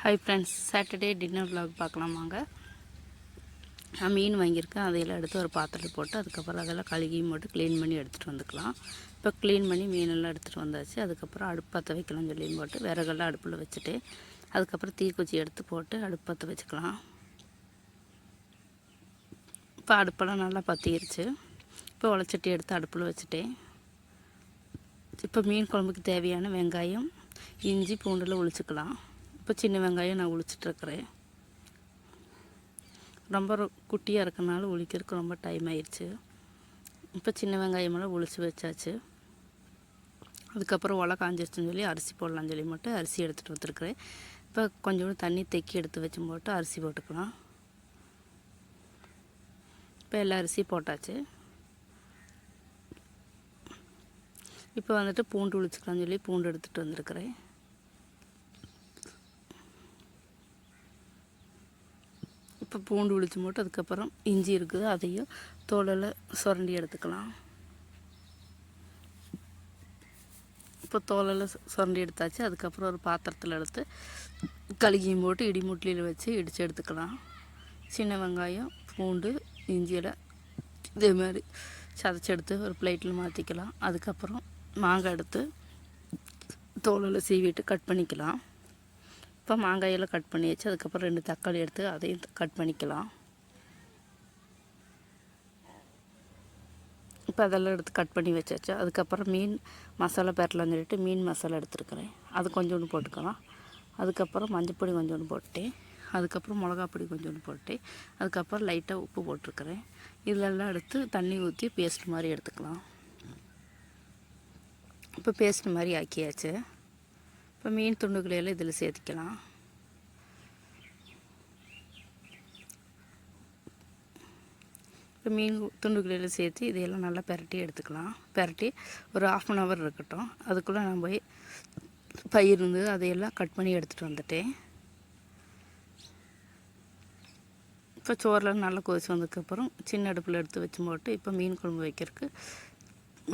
Hi friends, Saturday dinner vlog பார்க்கலாம் வாங்க. நான் மீன் வாங்கியிருக்கேன். அதையெல்லாம் எடுத்து ஒரு பாத்திரத்தில் போட்டு அதுக்கப்புறம் அதெல்லாம் கழுகியும் போட்டு க்ளீன் பண்ணி எடுத்துகிட்டு வந்துக்கலாம். இப்போ க்ளீன் பண்ணி மீனெல்லாம் எடுத்துகிட்டு வந்தாச்சு. அதுக்கப்புறம் அடுப்பு பற்ற வைக்கலாம்னு சொல்லியும் போட்டு விறகெல்லாம் அடுப்பில் வச்சுட்டு அதுக்கப்புறம் தீக்குச்சி எடுத்து போட்டு அடுப்பு பற்ற வச்சுக்கலாம். இப்போ அடுப்பெல்லாம் நல்லா பற்றிடுச்சு. இப்போ உலச்சட்டி எடுத்து அடுப்பில் வச்சுட்டேன். இப்போ மீன் குழம்புக்கு தேவையான வெங்காயம், இஞ்சி, பூண்டில் உளிச்சுக்கலாம். இப்போ சின்ன வெங்காயம் நான் உளிச்சிட்ருக்கிறேன். ரொம்ப குட்டியாக இருக்கனால உளிக்கிறதுக்கு ரொம்ப டைம் ஆயிடுச்சு. இப்போ சின்ன வெங்காயமெல்லாம் உளிச்சு வச்சாச்சு. அதுக்கப்புறம் ஒலை காஞ்சிருச்சுன்னு சொல்லி அரிசி போடலான்னு சொல்லி மட்டும் அரிசி எடுத்துகிட்டு வந்துருக்குறேன். இப்போ கொஞ்சோண்டு தண்ணி தெக்கி எடுத்து வச்சு போட்டு அரிசி போட்டுக்கலாம். இப்போ எல்லா அரிசியும் போட்டாச்சு. இப்போ வந்துட்டு பூண்டு உளிச்சுக்கலான்னு சொல்லி பூண்டு எடுத்துகிட்டு வந்துருக்குறேன். இப்போ பூண்டு உளிச்சு போட்டு அதுக்கப்புறம் இஞ்சி இருக்குது, அதையும் தோலில் சுரண்டி எடுத்துக்கலாம். இப்போ தோலில் சுரண்டி எடுத்தாச்சு. அதுக்கப்புறம் ஒரு பாத்திரத்தில் எடுத்து கழுகியும் போட்டு இடிமுட்டியில் வச்சு இடித்து எடுத்துக்கலாம். சின்ன வெங்காயம், பூண்டு, இஞ்சியில் இதே மாதிரி சதைச்சி எடுத்து ஒரு பிளேட்டில் மாற்றிக்கலாம். அதுக்கப்புறம் மாங்காய் எடுத்து தோலில் சீவிட்டு கட் பண்ணிக்கலாம். இப்போ மாங்காயெல்லாம் கட் பண்ணியாச்சு. அதுக்கப்புறம் 2 தக்காளி எடுத்து அதையும் கட் பண்ணிக்கலாம். இப்போ அதெல்லாம் எடுத்து கட் பண்ணி வச்சாச்சு. அதுக்கப்புறம் மீன் மசாலா பெரட்டலாம்னு சொல்லிட்டு மீன் மசாலா எடுத்துருக்கிறேன். அது கொஞ்சோண்டு போட்டுக்கலாம். அதுக்கப்புறம் மஞ்சப்பொடி கொஞ்சோண்டு போட்டேன். அதுக்கப்புறம் மிளகாப்பொடி கொஞ்சோண்டு போட்டேன். அதுக்கப்புறம் லைட்டாக உப்பு போட்டிருக்கிறேன். இதெல்லாம் எடுத்து தண்ணி ஊற்றி பேஸ்ட் மாதிரி எடுத்துக்கலாம். இப்போ பேஸ்ட் மாதிரி ஆக்கியாச்சு. இப்போ மீன் துண்டுகளையெல்லாம் இதில் சேர்த்திக்கலாம். இப்போ மீன் துண்டுகளையெல்லாம் சேர்த்து இதையெல்லாம் நல்லா பெரட்டி எடுத்துக்கலாம். பெரட்டி ஒரு 1/2 hour இருக்கட்டும். அதுக்குள்ளே நான் போய் பயிர் இருந்தது அதையெல்லாம் கட் பண்ணி எடுத்துகிட்டு வந்துட்டேன். இப்போ சோறில் நல்லா கொதிச்சு வந்ததுக்கப்புறம் சின்ன அடுப்பில் எடுத்து வச்சு போட்டு இப்போ மீன் குழம்பு வைக்கிறதுக்கு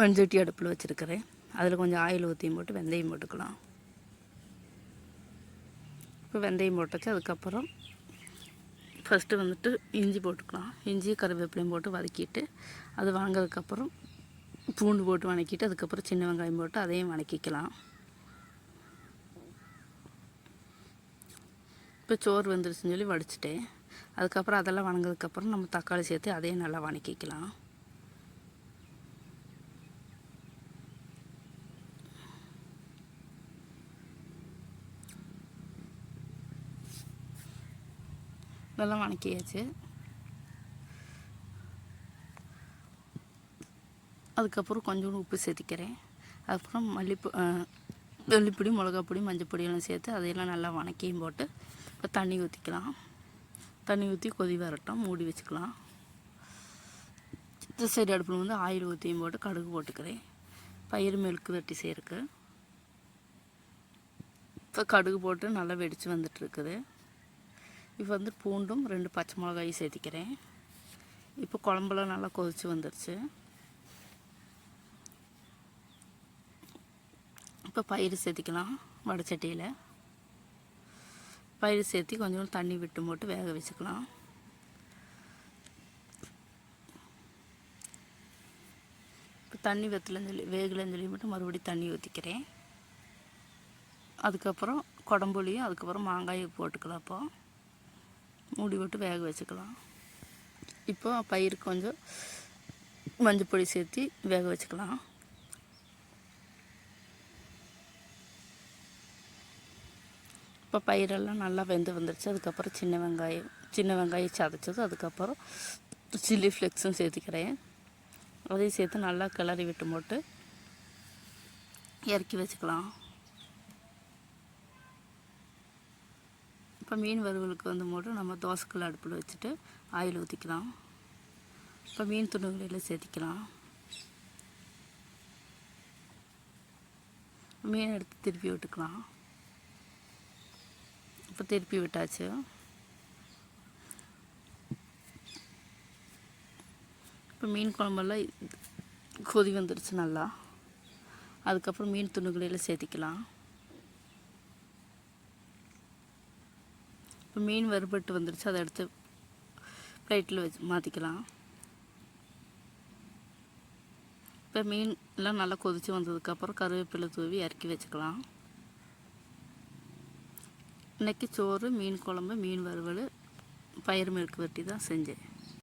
மண்சட்டி அடுப்பில் வச்சுருக்கிறேன். அதில் கொஞ்சம் ஆயில் ஊற்றியும் போட்டு வெந்தயம் போட்டுக்கலாம். இப்போ வெந்தயம் போட்டாச்சு. அதுக்கப்புறம் ஃபஸ்ட்டு வந்துட்டு இஞ்சி போட்டுக்கலாம். இஞ்சி கருவேப்பிலையும் போட்டு வதக்கிட்டு அது வதங்கிறதுக்கப்புறம் பூண்டு போட்டு வதக்கிட்டு அதுக்கப்புறம் சின்ன வெங்காயம் போட்டு அதையும் வதக்கிக்கலாம். இப்போ சோறு வந்துருச்சுன்னு சொல்லி வடிச்சிட்டேன். அதுக்கப்புறம் அதெல்லாம் வதங்கிறதுக்கப்புறம் நம்ம தக்காளி சேர்த்து அதையும் நல்லா வதக்கிக்கலாம். நல்லா வதக்கியாச்சு. அதுக்கப்புறம் கொஞ்சோண்டு உப்பு சேர்த்திக்கிறேன். அதுக்கப்புறம் வெள்ளிப்பொடி, மிளகாப்பொடி, மஞ்சப்பொடி எல்லாம் சேர்த்து அதையெல்லாம் நல்லா வதக்கியும் போட்டு இப்போ தண்ணி ஊற்றிக்கலாம். தண்ணி ஊற்றி கொதி வரட்டும், மூடி வச்சுக்கலாம். இந்த சைடு அடுப்பில் வந்து ஆயில் ஊற்றியும் போட்டு கடுகு போட்டுக்கிறேன். பயிர் மெழுக்கு வெட்டி சேர்க்கு. இப்போ கடுகு போட்டு நல்லா வெடித்து வந்துட்டுருக்குது. இப்போ வந்து பூண்டும் 2 பச்சை மிளகாயும் சேர்த்திக்கிறேன். இப்போ குழம்புலாம் நல்லா கொதித்து வந்துடுச்சு. இப்போ பயிர் சேர்த்திக்கலாம். வடைச்சட்டியில் பயிர் சேர்த்தி கொஞ்சம் தண்ணி விட்டு போட்டு வேக வச்சுக்கலாம். இப்போ தண்ணி வேகலைன்னு சொல்லி மட்டும் மறுபடியும் தண்ணி ஊற்றிக்கிறேன். அதுக்கப்புறம் குடம்புளியும் அதுக்கப்புறம் மாங்காயும் போட்டுக்கலாம். அப்போ மூடி விட்டு வேக வச்சுக்கலாம். இப்போ பயிருக்கு கொஞ்சம் மஞ்சப்பொடி சேர்த்து வேக வச்சுக்கலாம். இப்போ பயிரெல்லாம் நல்லா வெந்து வந்துடுச்சு. அதுக்கப்புறம் சின்ன வெங்காயம் சதைச்சது, அதுக்கப்புறம் சில்லி ஃப்ளெக்ஸும் சேர்த்துக்கிறேன். அதையும் சேர்த்து நல்லா கிளறி விட்டு போட்டு இறக்கி வச்சுக்கலாம். இப்போ மீன் வறுவலுக்கு வந்து போட்டு நம்ம தோசைக்கல் அடுப்பில் வச்சுட்டு ஆயில் ஊற்றிக்கலாம். இப்போ மீன் துண்டுகளில் சேர்த்திக்கலாம். மீன் எடுத்து திருப்பி விட்டுக்கலாம். இப்போ திருப்பி விட்டாச்சு. இப்போ மீன் குழம்பெல்லாம் கொதி வந்துடுச்சு நல்லா. அதுக்கப்புறம் மீன் துண்டுகளில் சேர்த்திக்கலாம். இப்போ மீன் வறுபட்டு வந்துடுச்சு, அதை எடுத்து பிளேட்டில் வச்சு மாற்றிக்கலாம். இப்போ மீன் எல்லாம் நல்லா கொதித்து வந்ததுக்கப்புறம் கருவேப்பிலை தூவி இறக்கி வச்சுக்கலாம். இன்றைக்கி சோறு, மீன் குழம்பு, மீன் வறுவல், பயிறு மெழுக்கு வட்டி தான் செஞ்சேன்.